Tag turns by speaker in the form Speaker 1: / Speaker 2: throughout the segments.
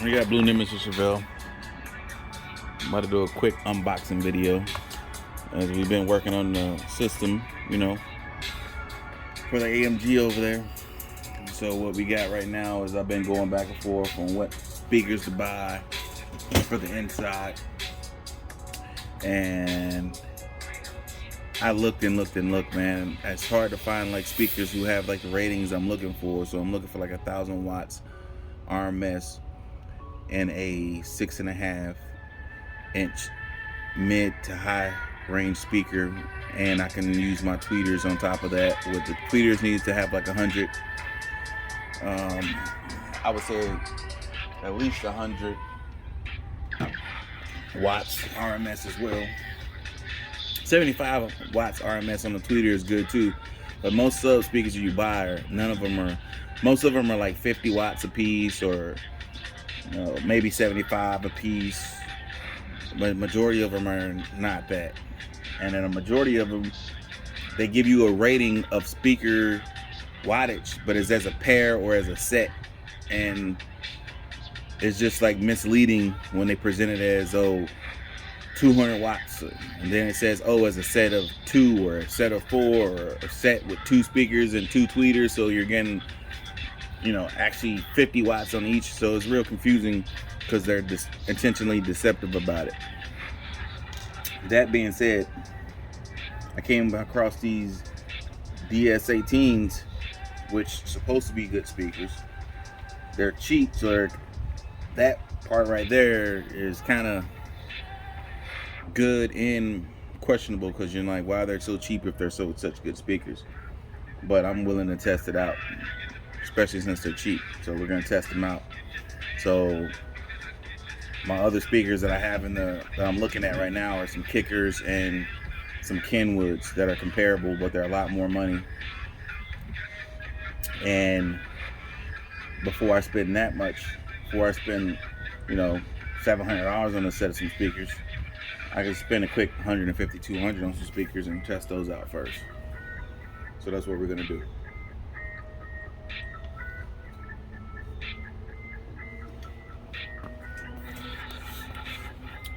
Speaker 1: We got blue Nemesis Chevelle. I'm about to do a quick unboxing video as we've been working on the system, for the AMG over there. So what we got right now is I've been going back and forth on what speakers to buy for the inside, and I looked and looked and looked, man. It's hard to find like speakers who have like the ratings I'm looking for. So I'm looking for like 1,000 watts RMS and a 6.5 inch mid to high range speaker, and I can use my tweeters on top of that. With the tweeters needs to have like 100, I would say at least 100 watts RMS as well. 75 watts RMS on the tweeter is good too, but most sub speakers you buy, most of them are like 50 watts a piece, or maybe 75 a piece, but majority of them are not that. And then a majority of them, they give you a rating of speaker wattage, but it's as a pair or as a set, and it's just like misleading when they present it as 200 watts, and then it says as a set of 2 or a set of 4 or a set with 2 speakers and 2 tweeters, so you're getting actually 50 watts on each. So it's real confusing because they're intentionally deceptive about it. That being said, I came across these DS18s, which supposed to be good speakers. They're cheap, so that part right there is kind of good and questionable, because you're like, why they're so cheap if they're such good speakers. But I'm willing to test it out, especially since they're cheap. So we're gonna test them out. So my other speakers that I have that I'm looking at right now are some Kickers and some Kenwoods that are comparable, but they're a lot more money. And before I spend that much, before I spend $700 on a set of some speakers, I can spend a quick 150, 200 on some speakers and test those out first. So that's what we're gonna do.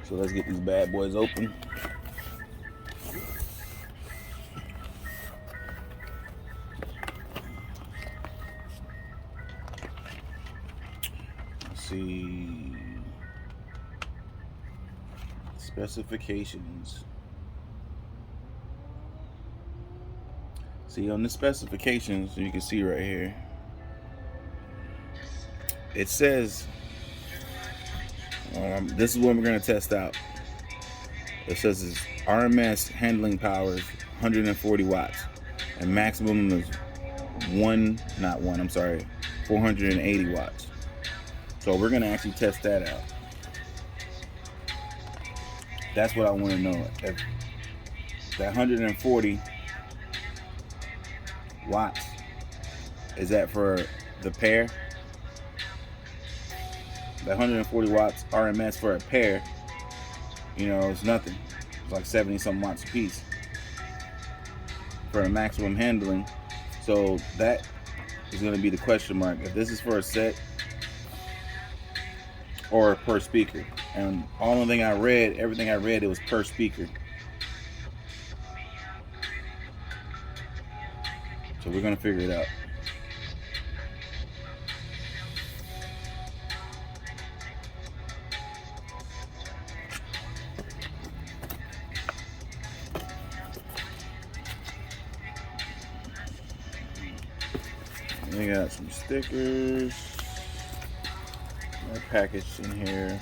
Speaker 1: So let's get these bad boys open. Let's see. Specifications. See, on the specifications, you can see right here, it says, this is what we're going to test out. It says it's RMS handling power is 140 watts, and maximum is 480 watts. So we're going to actually test that out. That's what I want to know. If that 140 watts, is that for the pair? The 140 watts RMS for a pair, it's nothing. It's like 70 some watts a piece for a maximum handling. So that is going to be the question mark, if this is for a set or per speaker. And everything I read, it was per speaker. So we're going to figure it out. We got some stickers. They're packaged in here.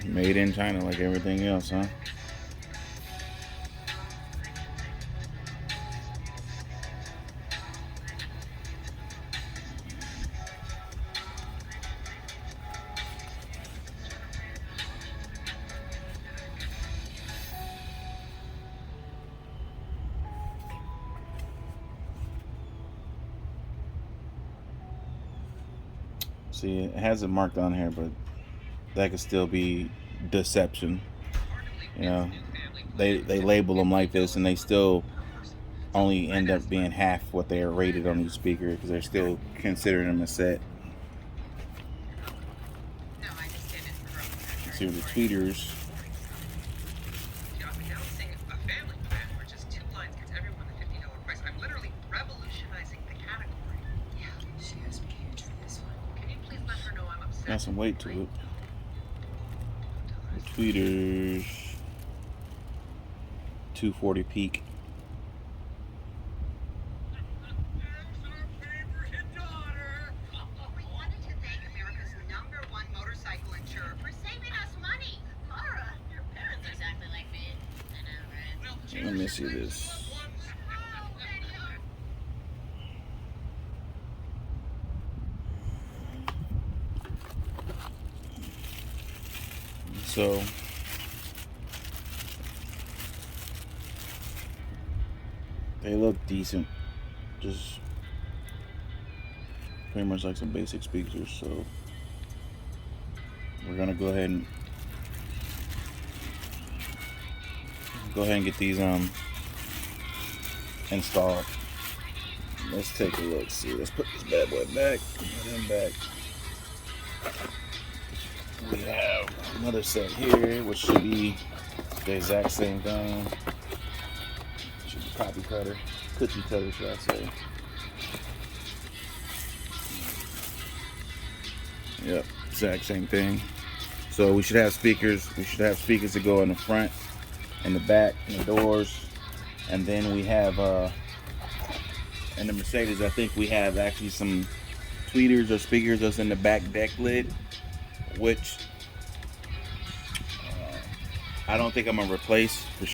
Speaker 1: Made in China like everything else, huh? See, it has it marked on here, but that could still be deception. You know, they label them like this, and they still only end up being half what they are rated on each speaker because they're still considering them a set. Let's see what the tweeters. Got some weight to it. The tweeters 240 peak. Let me see this. So they look decent, just pretty much like some basic speakers. So we're gonna go ahead and get these installed. Let's take a look. See, let's put this bad boy back. Put them back. We have another set here, which should be the exact same thing. Should be cookie cutter, should I say? Yep, exact same thing. So we should have speakers. We should have speakers that go in the front, in the back, in the doors, and then we have in the Mercedes, I think we have actually some tweeters or speakers that's in the back deck lid, which I don't think I'm gonna replace for sure.